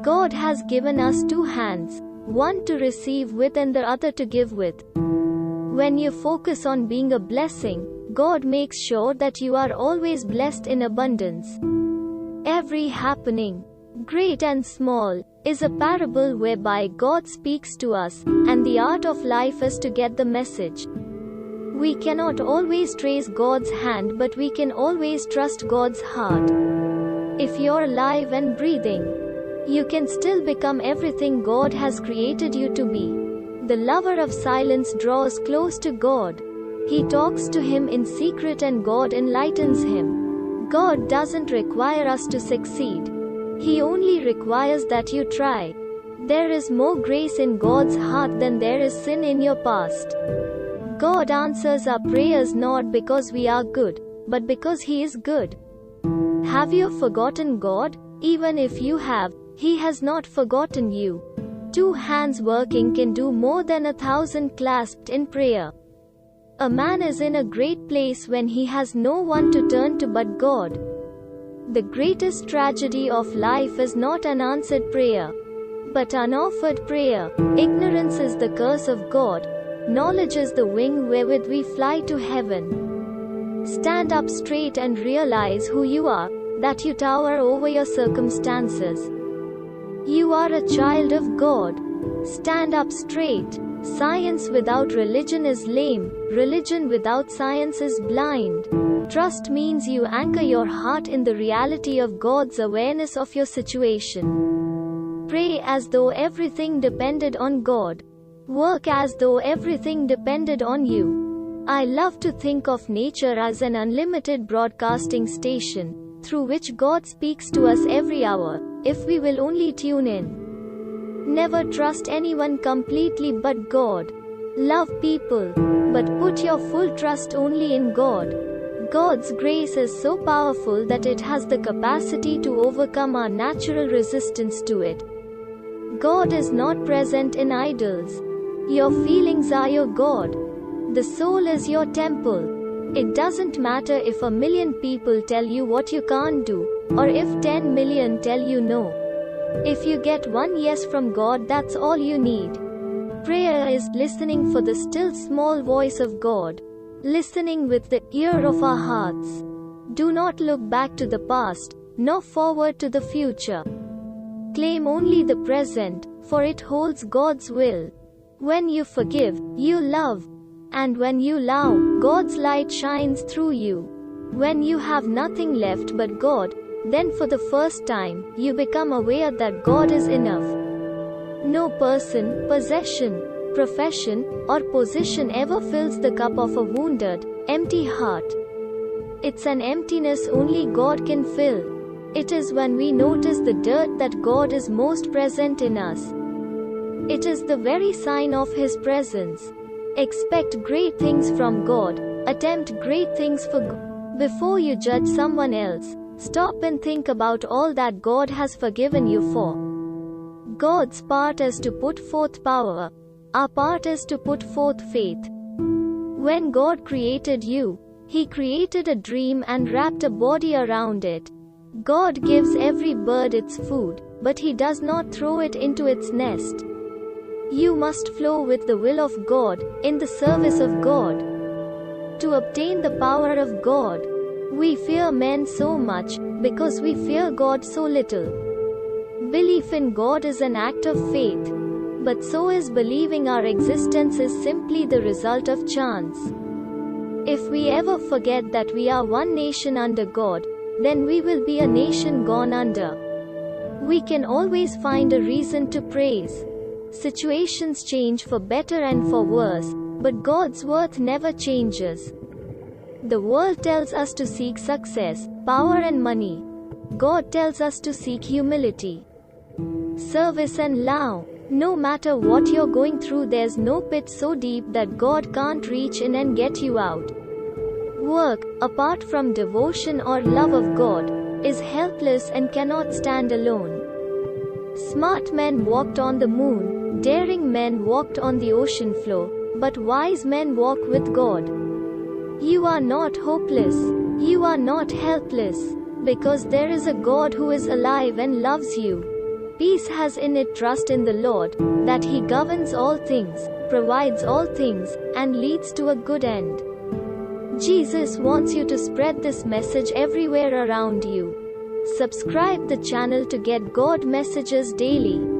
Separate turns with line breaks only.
God has given us two hands, one to receive with and the other to give with. When you focus on being a blessing, God makes sure that you are always blessed in abundance. Every happening, great and small, is a parable whereby God speaks to us, and the art of life is to get the message. We cannot always trace God's hand, but we can always trust God's heart. If you're alive and breathing, you can still become everything God has created you to be. The lover of silence draws close to God. He talks to Him in secret and God enlightens him. God doesn't require us to succeed. He only requires that you try. There is more grace in God's heart than there is sin in your past. God answers our prayers not because we are good, but because He is good. Have you forgotten God? Even if you have, He has not forgotten you. Two hands working can do more than 1,000 clasped in prayer. A man is in a great place when he has no one to turn to but God. The greatest tragedy of life is not unanswered prayer, but unoffered prayer. Ignorance is the curse of God. Knowledge is the wing wherewith we fly to heaven. Stand up straight and realize who you are, that you tower over your circumstances. You are a child of God. Stand up straight. Science without religion is lame. Religion without science is blind. Trust means you anchor your heart in the reality of God's awareness of your situation. Pray as though everything depended on God. Work as though everything depended on you. I love to think of nature as an unlimited broadcasting station, through which God speaks to us every hour, if we will only tune in. Never trust anyone completely but God. Love people, but put your full trust only in God. God's grace is so powerful that it has the capacity to overcome our natural resistance to it. God is not present in idols. Your feelings are your God. The soul is your temple. It doesn't matter if 1,000,000 people tell you what you can't do, or if 10 million tell you no. If you get one yes from God, that's all you need. Prayer is listening for the still small voice of God. Listening with the ear of our hearts. Do not look back to the past, nor forward to the future. Claim only the present, for it holds God's will. When you forgive, you love. And when you love, God's light shines through you. When you have nothing left but God, then for the first time, you become aware that God is enough. No person, possession, profession, or position ever fills the cup of a wounded, empty heart. It's an emptiness only God can fill. It is when we notice the dirt that God is most present in us. It is the very sign of His presence. Expect great things from God. Attempt great things for God. Before you judge someone else, stop and think about all that God has forgiven you for. God's part is to put forth power. Our part is to put forth faith. When God created you, He created a dream and wrapped a body around it. God gives every bird its food, but He does not throw it into its nest. You must flow with the will of God, in the service of God. To obtain the power of God, we fear men so much, because we fear God so little. Belief in God is an act of faith. But so is believing our existence is simply the result of chance. If we ever forget that we are one nation under God, then we will be a nation gone under. We can always find a reason to praise. Situations change for better and for worse, but God's worth never changes. The world tells us to seek success, power and money. God tells us to seek humility, service and love. No matter what you're going through, there's no pit so deep that God can't reach in and get you out. Work, apart from devotion or love of God, is helpless and cannot stand alone. Smart men walked on the moon, daring men walked on the ocean floor, but wise men walk with God. You are not hopeless. You are not helpless, because there is a God who is alive and loves you. Peace has in it trust in the Lord, that He governs all things, provides all things, and leads to a good end. Jesus wants you to spread this message everywhere around you. Subscribe the channel to get God messages daily.